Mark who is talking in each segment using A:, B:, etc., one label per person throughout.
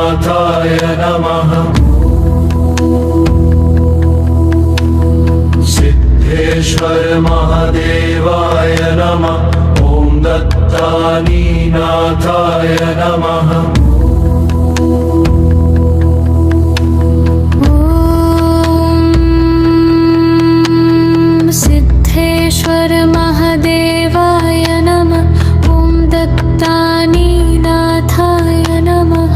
A: दत्तानीनाथाय नमः। सिद्धेश्वर महादेवाय नमः। ॐ दत्तानीनाथाय नमः।
B: सिद्धेश्वर महादेवाय नमः। ॐ दत्तानीनाथाय नमः।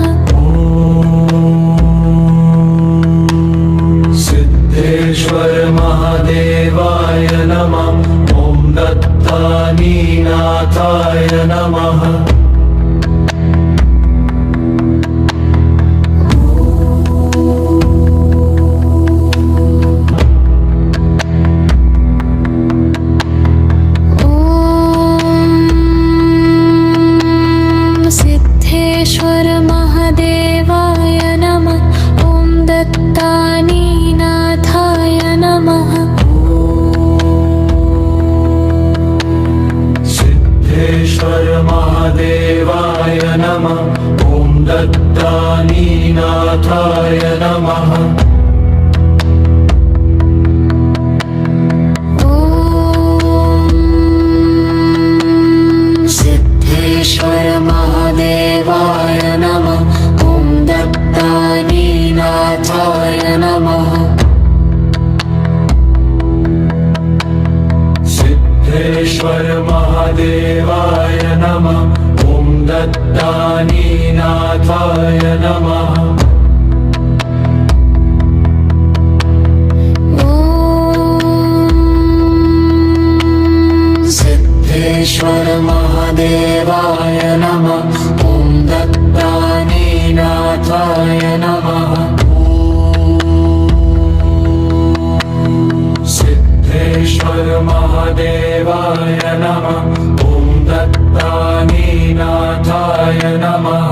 A: सिद्धेश्वर महादेवाय नमः। ॐ दत्तानीनाथाय नमः।
B: सिद्धेश्वर महादेवाय नमः। ॐ दत्तानीनाथाय नमः।
A: सिद्धेश्वर महादेवाय नमः। ॐ दत्तानीनाथाय नमः।
B: सिद्धेश्वर महादेवाय नमः। ॐ दत्तानीनाथाय नमः।
A: सिद्धेश्वर महादेवाय नमः। ॐ दत्तानीनाथाय नमः।
B: सिद्धेश्वर महादेवाय नमः। ॐ दत्तानीनाथाय नमः।
A: सिद्धेश्वर महादेवाय नमः। ॐ दत्तानीनाथाय नमः।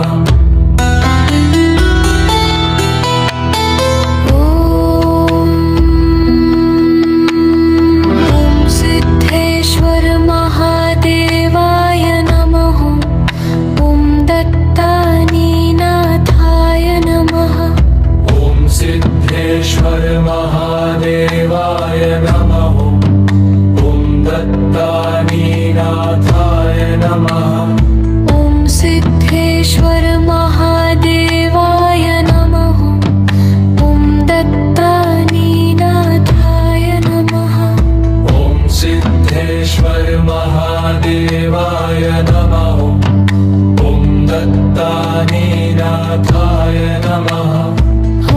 B: सिद्धेश्वर महादेवाय नमः। ॐ दत्तानीनाथाय नमः।
A: ॐ सिद्धेश्वर महादेवाय नमः। ॐ दत्तानीनाथाय नमः।
B: ॐ सिद्धेश्वर महादेवाय नमः। ॐ दत्तानीनाथाय नमः।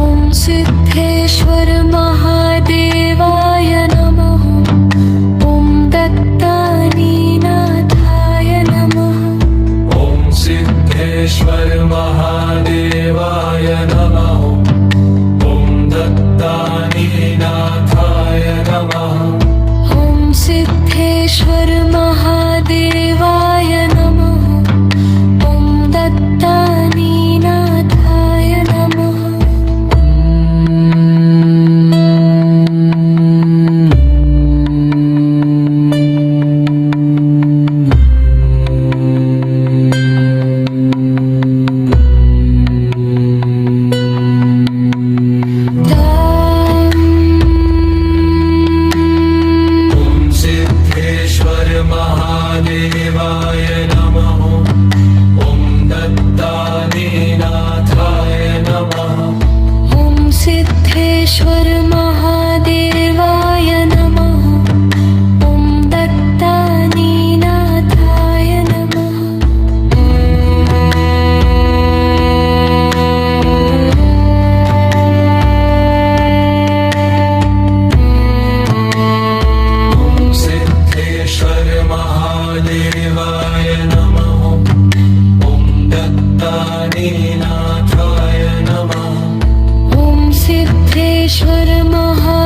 A: ॐ सिद्धेश्वर महादेवाय नमः। ॐ दत्तानीनाथाय नमः।
B: ॐ सिद्धेश्वर महादेवाय नमः। ॐ दत्तानीनाथाय नमः।
A: ॐ सिद्धेश्वर महादेवाय नमः। ॐ दत्तानीनाथाय नमः।
B: ॐ सिद्धेश्वर महादेवाय नमः। ॐ दत्तानीनाथाय नमः।
A: दत्तानीनाथाय नमः।
B: ॐ सिद्धेश्वर महा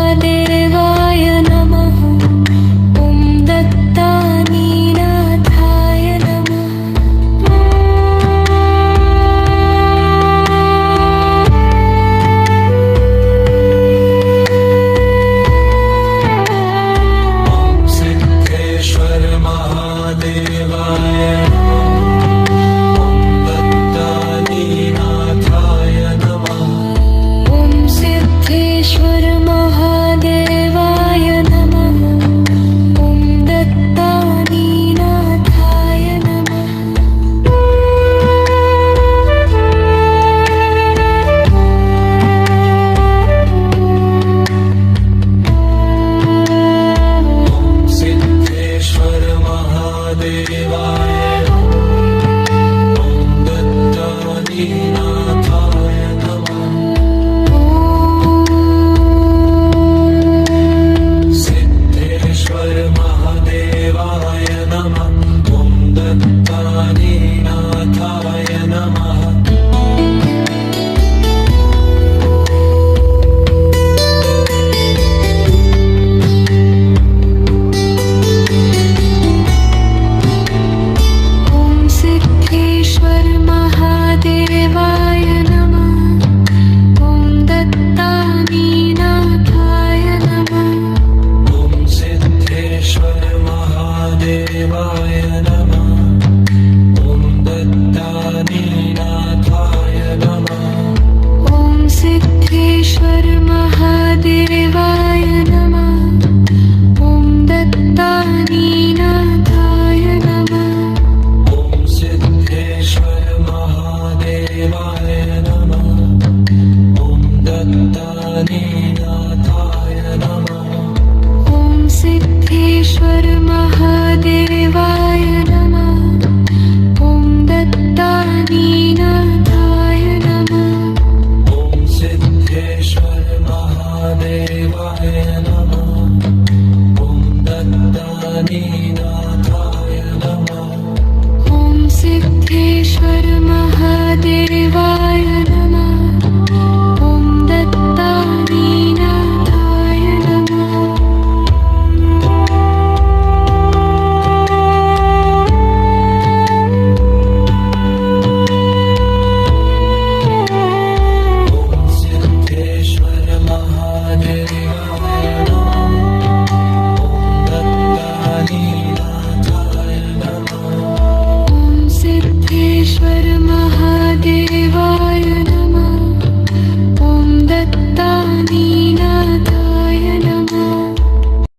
A: दत्तानि